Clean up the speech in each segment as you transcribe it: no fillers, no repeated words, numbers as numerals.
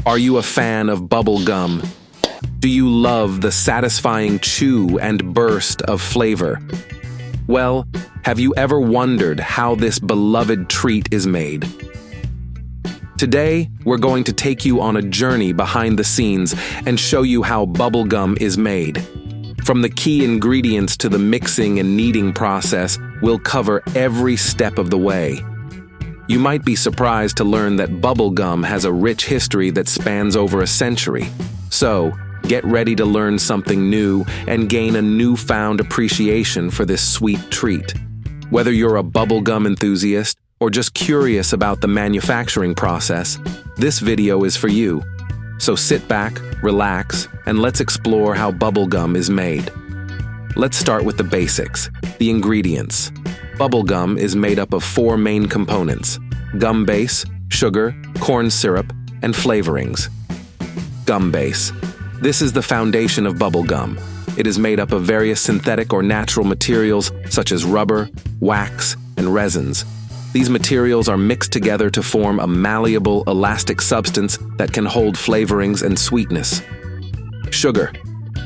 Are you a fan of bubble gum? Do you love the satisfying chew and burst of flavor? Well, have you ever wondered how this beloved treat is made? Today, we're going to take you on a journey behind the scenes and show you how bubble gum is made. From the key ingredients to the mixing and kneading process, we'll cover every step of the way. You might be surprised to learn that bubble gum has a rich history that spans over a century. So, get ready to learn something new and gain a newfound appreciation for this sweet treat. Whether you're a bubble gum enthusiast or just curious about the manufacturing process, this video is for you. So sit back, relax, and let's explore how bubble gum is made. Let's start with the basics, the ingredients. Bubble gum is made up of 4 main components: gum base, sugar, corn syrup, and flavorings. Gum base. This is the foundation of bubble gum. It is made up of various synthetic or natural materials such as rubber, wax, and resins. These materials are mixed together to form a malleable, elastic substance that can hold flavorings and sweetness. Sugar.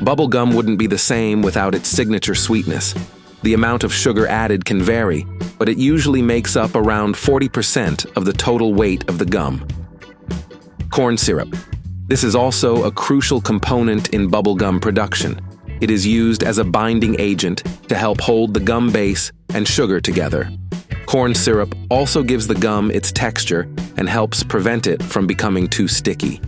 Bubble gum wouldn't be the same without its signature sweetness. The amount of sugar added can vary, but it usually makes up around 40% of the total weight of the gum. Corn syrup. This is also a crucial component in bubble gum production. It is used as a binding agent to help hold the gum base and sugar together. Corn syrup also gives the gum its texture and helps prevent it from becoming too sticky.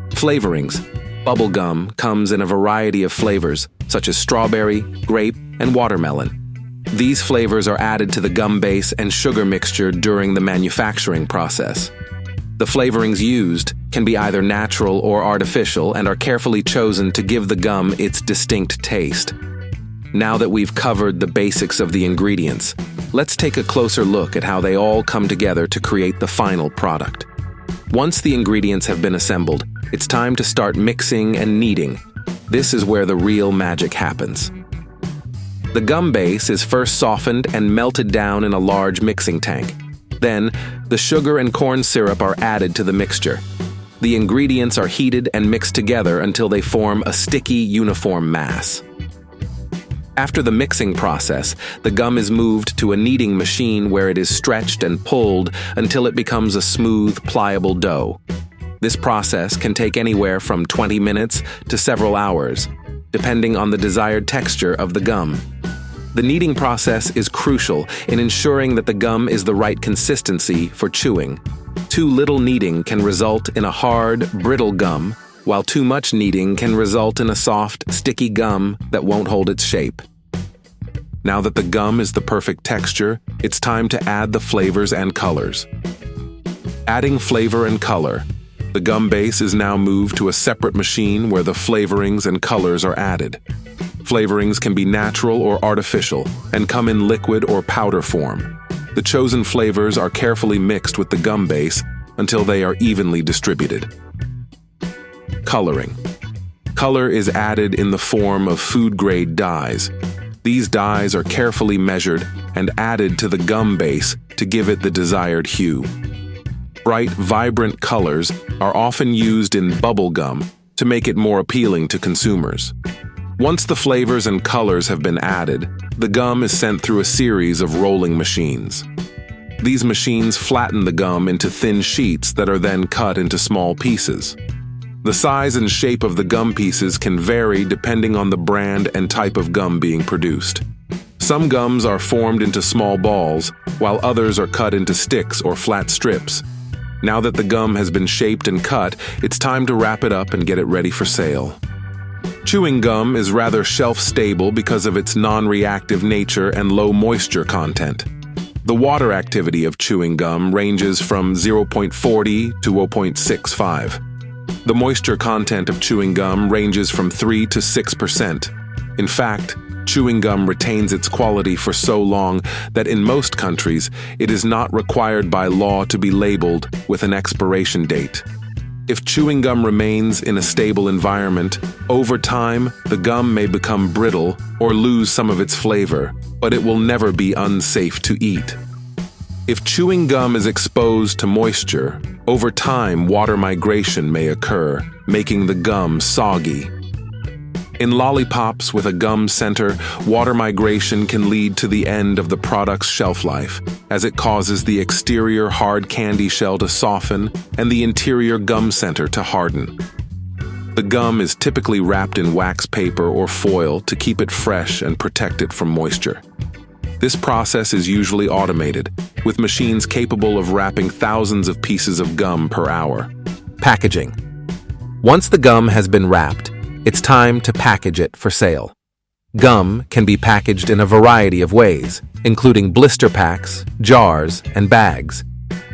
Flavorings. Bubble gum comes in a variety of flavors, such as strawberry, grape, and watermelon. These flavors are added to the gum base and sugar mixture during the manufacturing process. The flavorings used can be either natural or artificial and are carefully chosen to give the gum its distinct taste. Now that we've covered the basics of the ingredients, let's take a closer look at how they all come together to create the final product. Once the ingredients have been assembled, it's time to start mixing and kneading. This is where the real magic happens. The gum base is first softened and melted down in a large mixing tank. Then, the sugar and corn syrup are added to the mixture. The ingredients are heated and mixed together until they form a sticky, uniform mass. After the mixing process, the gum is moved to a kneading machine where it is stretched and pulled until it becomes a smooth, pliable dough. This process can take anywhere from 20 minutes to several hours, depending on the desired texture of the gum. The kneading process is crucial in ensuring that the gum is the right consistency for chewing. Too little kneading can result in a hard, brittle gum, while too much kneading can result in a soft, sticky gum that won't hold its shape. Now that the gum is the perfect texture, it's time to add the flavors and colors. Adding flavor and color. The gum base is now moved to a separate machine where the flavorings and colors are added. Flavorings can be natural or artificial and come in liquid or powder form. The chosen flavors are carefully mixed with the gum base until they are evenly distributed. Coloring. Color is added in the form of food-grade dyes. These dyes are carefully measured and added to the gum base to give it the desired hue. Bright, vibrant colors are often used in bubble gum to make it more appealing to consumers. Once the flavors and colors have been added, the gum is sent through a series of rolling machines. These machines flatten the gum into thin sheets that are then cut into small pieces. The size and shape of the gum pieces can vary depending on the brand and type of gum being produced. Some gums are formed into small balls, while others are cut into sticks or flat strips. Now that the gum has been shaped and cut, it's time to wrap it up and get it ready for sale. Chewing gum is rather shelf-stable because of its non-reactive nature and low moisture content. The water activity of chewing gum ranges from 0.40 to 0.65. The moisture content of chewing gum ranges from 3 to 6%. In fact, chewing gum retains its quality for so long that in most countries, it is not required by law to be labeled with an expiration date. If chewing gum remains in a stable environment, over time, the gum may become brittle or lose some of its flavor, but it will never be unsafe to eat. If chewing gum is exposed to moisture, over time water migration may occur, making the gum soggy. In lollipops with a gum center, water migration can lead to the end of the product's shelf life, as it causes the exterior hard candy shell to soften and the interior gum center to harden. The gum is typically wrapped in wax paper or foil to keep it fresh and protect it from moisture. This process is usually automated, with machines capable of wrapping thousands of pieces of gum per hour. Packaging. Once the gum has been wrapped, it's time to package it for sale. Gum can be packaged in a variety of ways, including blister packs, jars, and bags.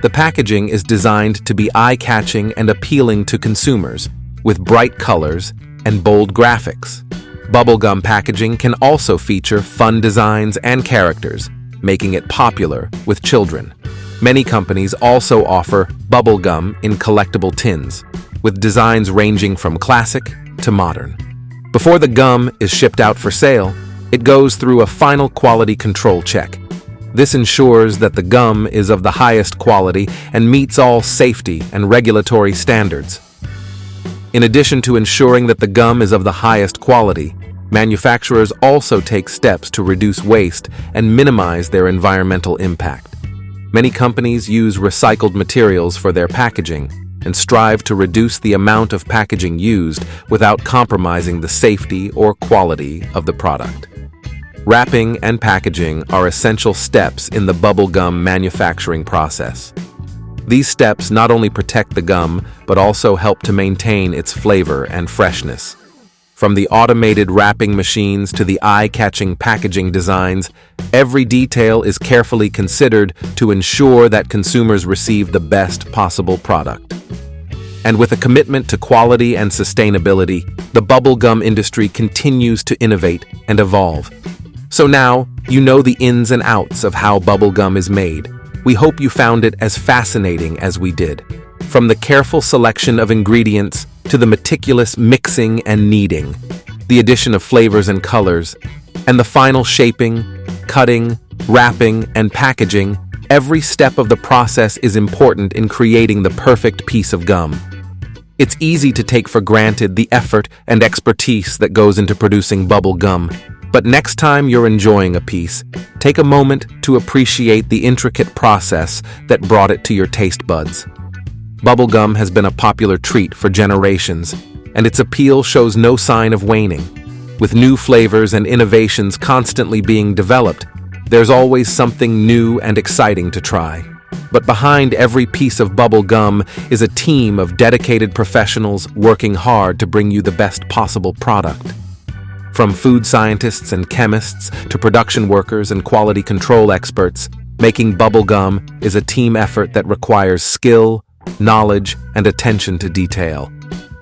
The packaging is designed to be eye-catching and appealing to consumers, with bright colors and bold graphics. Bubblegum packaging can also feature fun designs and characters, making it popular with children. Many companies also offer bubblegum in collectible tins, with designs ranging from classic to modern. Before the gum is shipped out for sale, it goes through a final quality control check. This ensures that the gum is of the highest quality and meets all safety and regulatory standards. In addition to ensuring that the gum is of the highest quality, manufacturers also take steps to reduce waste and minimize their environmental impact. Many companies use recycled materials for their packaging and strive to reduce the amount of packaging used without compromising the safety or quality of the product. Wrapping and packaging are essential steps in the bubblegum manufacturing process. These steps not only protect the gum, but also help to maintain its flavor and freshness. From the automated wrapping machines to the eye-catching packaging designs, every detail is carefully considered to ensure that consumers receive the best possible product. And with a commitment to quality and sustainability, the bubblegum industry continues to innovate and evolve. So now, you know the ins and outs of how bubblegum is made. We hope you found it as fascinating as we did. From the careful selection of ingredients to the meticulous mixing and kneading, the addition of flavors and colors, and the final shaping, cutting, wrapping, and packaging, every step of the process is important in creating the perfect piece of gum. It's easy to take for granted the effort and expertise that goes into producing bubble gum, but next time you're enjoying a piece, take a moment to appreciate the intricate process that brought it to your taste buds. Bubblegum has been a popular treat for generations, and its appeal shows no sign of waning. With new flavors and innovations constantly being developed, there's always something new and exciting to try. But behind every piece of bubblegum is a team of dedicated professionals working hard to bring you the best possible product. From food scientists and chemists to production workers and quality control experts, making bubblegum is a team effort that requires skill, knowledge, and attention to detail.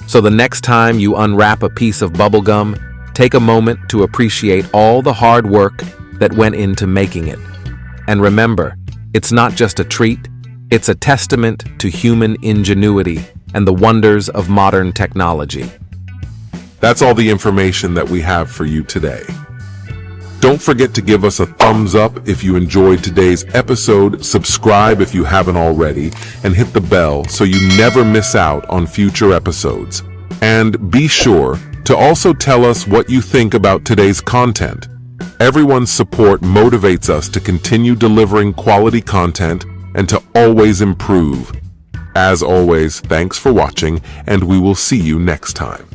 So the next time you unwrap a piece of bubblegum, take a moment to appreciate all the hard work that went into making it. And remember, it's not just a treat, it's a testament to human ingenuity and the wonders of modern technology. That's all the information that we have for you today. Don't forget to give us a thumbs up if you enjoyed today's episode, subscribe if you haven't already, and hit the bell so you never miss out on future episodes. And be sure to also tell us what you think about today's content. Everyone's support motivates us to continue delivering quality content and to always improve. As always, thanks for watching, and we will see you next time.